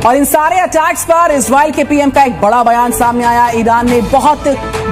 और इन सारे अटैक्स पर इजराइल के पीएम का एक बड़ा बयान सामने आया। ईरान ने बहुत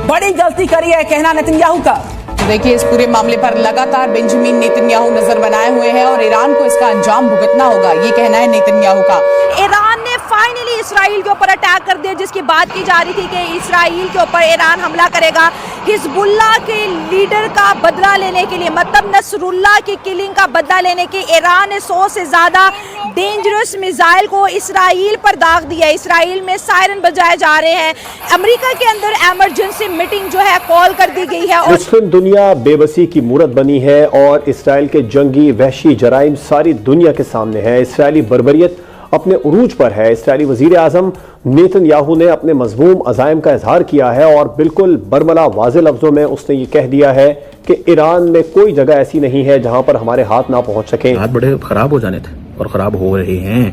बड़ी गलती करी है, कहना नेतन्याहू का। तो देखिए, इस पूरे मामले पर लगातार बेंजामिन नेतन्याहू नजर बनाए हुए हैं और ईरान को इसका अंजाम भुगतना होगा, ये कहना है नेतन्याहू का। ईरान ने फाइनली इसराइल के ऊपर अटैक कर दिया, जिसकी बात की जा रही थी कि इसराइल के ऊपर ईरान हमला करेगा हिजबुल्लाह के लीडर का बदला लेने के लिए, मतलब नसरुल्लाह की किलिंग का बदला लेने के। ईरान ने 100 से ज्यादा डेंजरस मिसाइल को इसराइल पर दाग दिया। इसराइल में सायरन बजाए जा रहे हैं। अमेरिका के अंदर इमरजेंसी मीटिंग जो है कॉल कर दी गई है। मुस्लिम दुनिया बेबसी की मूरत बनी है और इसराइल के जंगी वहशी जराइम सारी दुनिया के सामने है। इसराइली बर्बरियत अपने उरूज पर है। इसराइली वजीर आजम नेतन्याहू ने अपने मजमूम अज़ाइम का इजहार किया है और बिल्कुल बरमला वाज़े लफ्जों में उसने ये कह दिया है कि ईरान में कोई जगह ऐसी नहीं है जहां पर हमारे हाथ ना पहुंच सकें। हाथ बड़े खराब हो जाने थे और खराब हो रहे हैं।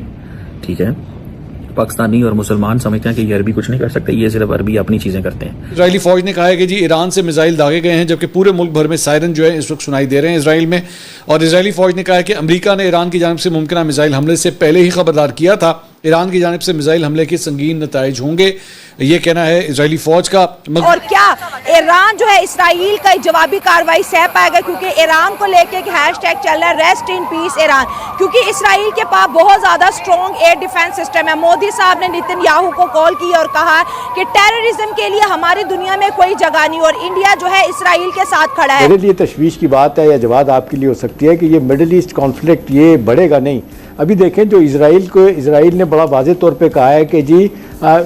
ठीक है, पाकिस्तानी और मुसलमान समझते हैं कि ये अरबी कुछ नहीं कर सकते, ये सिर्फ अरबी अपनी चीजें करते हैं। इजरायली फौज ने कहा है कि जी ईरान से मिसाइल दागे गए हैं, जबकि पूरे मुल्क भर में सायरन जो है इस वक्त सुनाई दे रहे हैं इसराइल में। और इजरायली फौज ने कहा है कि अमेरिका ने ईरान की जानिब से मुमकिन मिसाइल हमले से पहले ही खबरदार किया था। ईरान की जानिब से मिसाइल हमले के संगीन नताइज होंगे, ये कहना है इजरायली फौज का। और क्या ईरान जो है इसराइल का जवाबी कार्रवाई सह पाएगा, क्योंकि ईरान को लेके एक हैशटैग चल रहा है रेस्ट इन पीस ईरान, क्योंकि इसराइल के पास बहुत ज्यादा स्ट्रॉन्ग एयर डिफेंस सिस्टम है। मोदी साहब ने नेतन्याहू को कॉल की और कहा कि टेररिज्म के लिए हमारी दुनिया में कोई जगह नहीं, और इंडिया जो है इसराइल के साथ खड़ा है। मेरे लिए तशवीश की बात है या जवाब आपके लिए हो सकती है कि ये मिडिल ईस्ट कॉन्फ्लिक्ट ये बढ़ेगा नहीं। अभी देखें, जो इसराइल ने बड़ा वाज़े तौर पे कहा है कि जी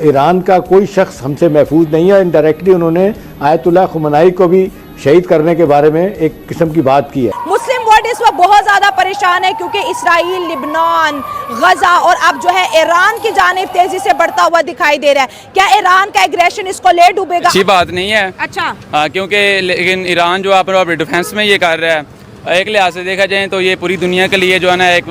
ईरान का कोई शख्स हमसे महफूज नहीं है। इनडायरेक्टली उन्होंने आयतुल्लाह खुमैनी को भी शहीद करने के बारे में एक किस्म की बात की है। मुस्लिम वर्ल्ड इस वक्त बहुत ज्यादा परेशान है, क्योंकि इसराइल, लिबनान, गजा और अब जो है ईरान की जानिब तेजी से बढ़ता हुआ दिखाई दे रहा है। क्या ईरान का एग्रेशन इसको ले डूबेगा? अच्छी बात नहीं है। अच्छा, क्योंकि लेकिन ईरान जो अपने डिफेंस में ये कर रहा है, एक लिहाज से देखा जाए तो ये पूरी दुनिया के लिए जो है ना एक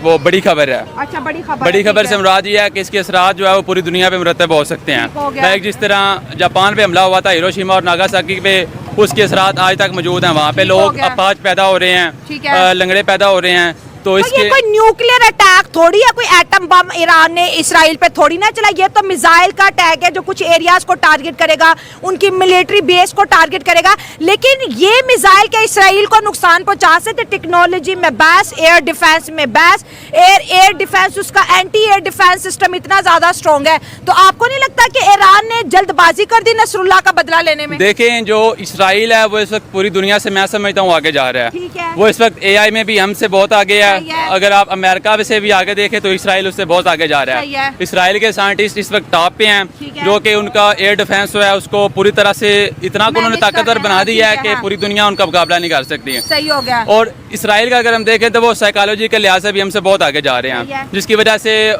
वो बड़ी खबर है। अच्छा, बड़ी खबर से मुराद ये है कि इसके असरात जो है वो पूरी दुनिया पे मुरतब हो सकते हैं। जिस तरह जापान पे हमला हुआ था, हिरोशिमा और नागासाकी पे, उसके असरात आज तक मौजूद हैं। वहाँ पे लोग अपाच पैदा हो रहे हैं, लंगड़े पैदा हो रहे हैं। तो ये कोई न्यूक्लियर अटैक थोड़ी है, कोई एटम बम ईरान ने इसराइल पे थोड़ी ना चला। ये तो मिसाइल का अटैक है जो कुछ एरियाज को टारगेट करेगा, उनकी मिलिट्री बेस को टारगेट करेगा। लेकिन ये मिसाइल क्या इसराइल को नुकसान पहुंचा सकते? टेक्नोलॉजी में बहस, एयर डिफेंस में बहस, एयर डिफेंस, उसका एंटी एयर डिफेंस सिस्टम इतना ज्यादा स्ट्रॉन्ग है। तो आपको नहीं लगता कि ईरान ने जल्दबाजी कर दी नसरुल्लाह का बदला लेने में? देखें, जो इसराइल है वो इस वक्त पूरी दुनिया से मैं समझता हूँ आगे जा रहा है। वो इस वक्त AI में भी हमसे बहुत आगे है। अगर आप अमेरिका से भी आगे देखें तो इसराइल उससे बहुत आगे जा रहा है। इसराइल के साइंटिस्ट इस वक्त टॉप पे हैं, जो कि उनका एयर डिफेंस जो है उसको पूरी तरह से इतना उन्होंने ताकतवर बना दिया है कि पूरी दुनिया उनका मुकाबला नहीं कर सकती है। सही हो गया। और इसराइल का अगर हम देखें तो वो साइकोलॉजी के लिहाज से भी हमसे बहुत आगे जा रहे हैं, जिसकी वजह से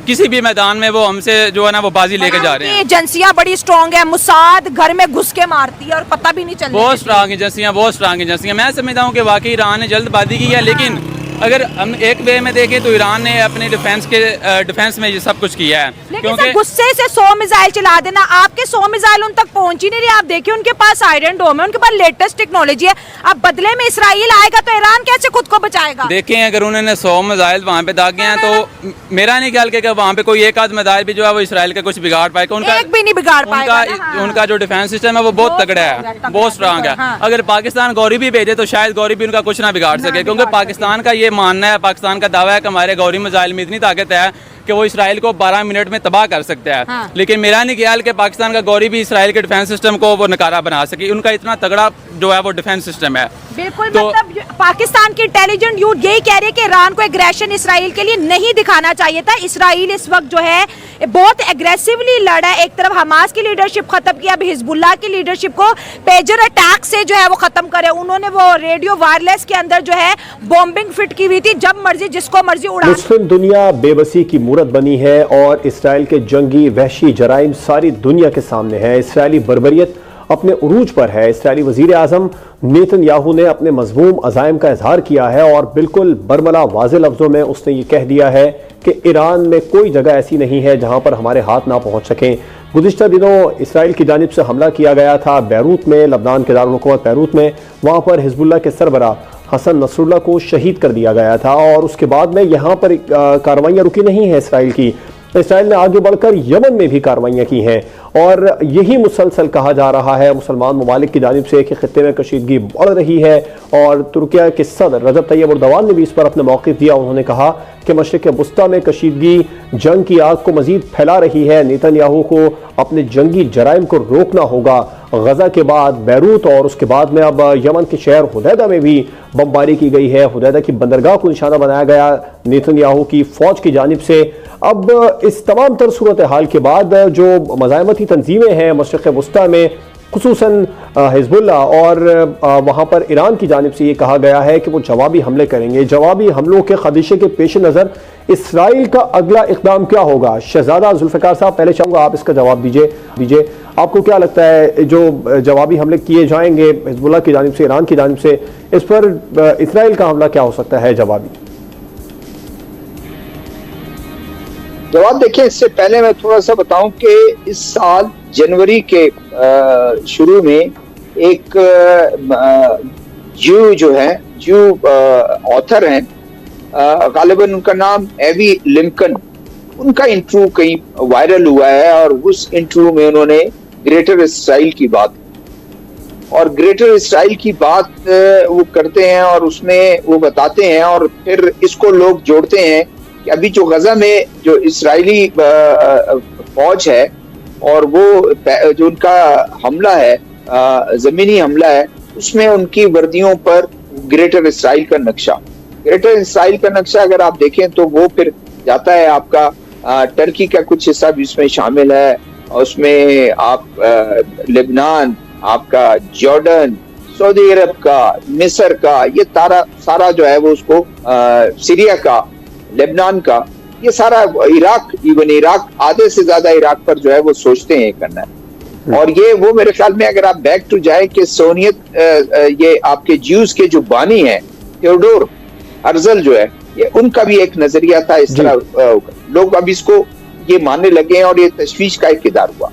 किसी भी मैदान में वो हमसे जो है ना वो बाजी लेके जा रहे हैं। एजेंसियां बड़ी स्ट्रॉन्ग है, मुसाद घर में घुस के मारती है और पता भी नहीं चलता। बहुत स्ट्रॉन्ग एजेंसियां। मैं समझता हूँ कि वाकई ईरान ने जल्दबाजी की है, लेकिन अगर हम एक वे में देखें तो ईरान ने अपने डिफेंस में ये सब कुछ किया है। क्योंकि गुस्से से 100 मिसाइल चला देना, आपके 100 मिसाइल उन तक पहुंच ही नहीं रहे। आप देखिए, उनके पास आयरन डोम है, उनके पास लेटेस्ट टेक्नोलॉजी है। अब बदले में इसराइल आएगा तो ईरान कैसे खुद को बचाएगा? देखें, अगर उन्होंने 100 मिसाइल वहाँ पे दागे हैं तो मेरा नहीं ख्याल कि वहाँ पे कोई एक आध मिसाइल भी जो है वो इसराइल का कुछ बिगाड़ पाएगा। उनका एक भी नहीं बिगाड़ पाएगा। उनका जो डिफेंस सिस्टम है वो बहुत तगड़ा है, बहुत स्ट्रांग है। अगर पाकिस्तान गौरी भी भेजे तो शायद गौरी भी उनका कुछ ना बिगाड़ सके, क्योंकि पाकिस्तान का ये मानना है, पाकिस्तान का दावा है कि हमारे गौरी मिसाइल में इतनी ताकत है कि वो इसराइल को 12 मिनट में तबाह कर सकता है। लेकिन मेरा नहीं ख्याल कि पाकिस्तान का गौरी भी इसराइल के डिफेंस सिस्टम को वो नकारा बना सके। उनका इतना तगड़ा जो है वो डिफेंस सिस्टम है। बिल्कुल, तो मतलब पाकिस्तान की इंटेलिजेंट यूथ यही कह रही है कि ईरान को एग्रेशन इसराइल के लिए नहीं दिखाना चाहिए था। इसराइल इस वक्त जो है बहुत एग्रेसिवली लड़ा है। एक तरफ हमास की लीडरशिप खत्म की, अब हिजबुल्लाह की लीडरशिप को पेजर अटैक से जो है वो खत्म करे। उन्होंने वो रेडियो वायरलेस के अंदर जो है बॉम्बिंग फिट की हुई थी, जब मर्जी जिसको मर्जी उड़ा। मुस्लिम दुनिया बेबसी की मूरत बनी है और इसराइल के जंगी वहशी जराइम सारी दुनिया के सामने है। इसराइली बर्बरियत अपने उरूज पर है। इसराइली वजीर आजम नेतन्याहू ने अपने मजमूम अज़ाइम का इजहार किया है और बिल्कुल बरमला वाज़े लफ्जों में उसने ये कह दिया है कि ईरान में कोई जगह ऐसी नहीं है जहां पर हमारे हाथ ना पहुंच सकें। गुज़िश्ता दिनों इसराइल की जानिब से हमला किया गया था बैरूत में, लबनान के दारुल हुकूमत बैरूत में। वहां पर हिजबुल्लाह के सरबरा हसन नसरुल्लाह को शहीद कर दिया गया था। और उसके बाद में यहाँ पर कार्रवाइयाँ रुकी नहीं है इसराइल की। इसराइल ने आगे बढ़कर यमन में भी कार्रवाइयाँ की हैं और यही मुसलसल कहा जा रहा है मुसलमान ममालिक की जानिब से कि खित्ते में कशीदगी बढ़ रही है। और तुर्किया के सदर रजब तैयब एर्दोगान ने भी इस पर अपना मौक़िफ़ दिया। उन्होंने कहा कि मशरिक़ वुस्ता में कशीदगी जंग की आग को मजीद फैला रही है। नेतन्याहू को अपने जंगी जराइम को रोकना होगा। गजा के बाद बैरूत और उसके बाद में अब यमन के शहर हुदैदा में भी बमबारी की गई है। हुदैदा की बंदरगाह को निशाना बनाया गया नेतन्याहू की फौज की जानिब से। अब इस तमाम तर सूरत हाल के बाद जो मज़ाहमती तंजीमें हैं मशरिक़ वुस्ता में, खुसूसन हिज़्बुल्लाह और वहाँ पर ईरान की जानिब से ये कहा गया है कि वो जवाबी हमले करेंगे। जवाबी हमलों के खदशे के पेश नज़र इसराइल का अगला इक़दाम क्या होगा? शहजादा जुल्फ़िकार साहब, पहले चाहूँगा आप इसका जवाब दीजिए। आपको क्या लगता है जो जवाबी हमले किए जाएंगे हिज़्बुल्लाह की जानिब से, ईरान की जानिब से, इस पर इसराइल का हमला क्या हो सकता है जवाबी? जवाब देखें, इससे पहले मैं थोड़ा सा बताऊं कि इस साल जनवरी के शुरू में एक जू ऑथर हैं, गालिबन उनका नाम एवी लिंकन, उनका इंटरव्यू कहीं वायरल हुआ है और उस इंटरव्यू में उन्होंने ग्रेटर इसराइल की बात और ग्रेटर इसराइल की बात वो करते हैं और उसमें वो बताते हैं और फिर इसको लोग जोड़ते हैं कि अभी जो गजा में जो इसराइली फौज है और वो जो उनका हमला है, जमीनी हमला है, उसमें उनकी वर्दियों पर ग्रेटर इसराइल का नक्शा अगर आप देखें तो वो फिर जाता है आपका टर्की का कुछ हिस्सा भी उसमें शामिल है, उसमें आप लेबनान, आपका जॉर्डन, सऊदी अरब का, मिस्र का, ये सारा जो है वो उसको सीरिया का, लेबनान का, ये सारा इराक आधे से ज्यादा इराक पर जो है वो सोचते हैं करना है। और ये वो मेरे ख्याल में अगर आप बैक टू जाए कि सोनियत ये आपके ज्यूज के जो बानी है थियोडोर हर्जल जो है, ये उनका भी एक नजरिया था इस तरह। लोग अब इसको ये मानने लगे हैं और ये तशवीश का एक किरदार हुआ।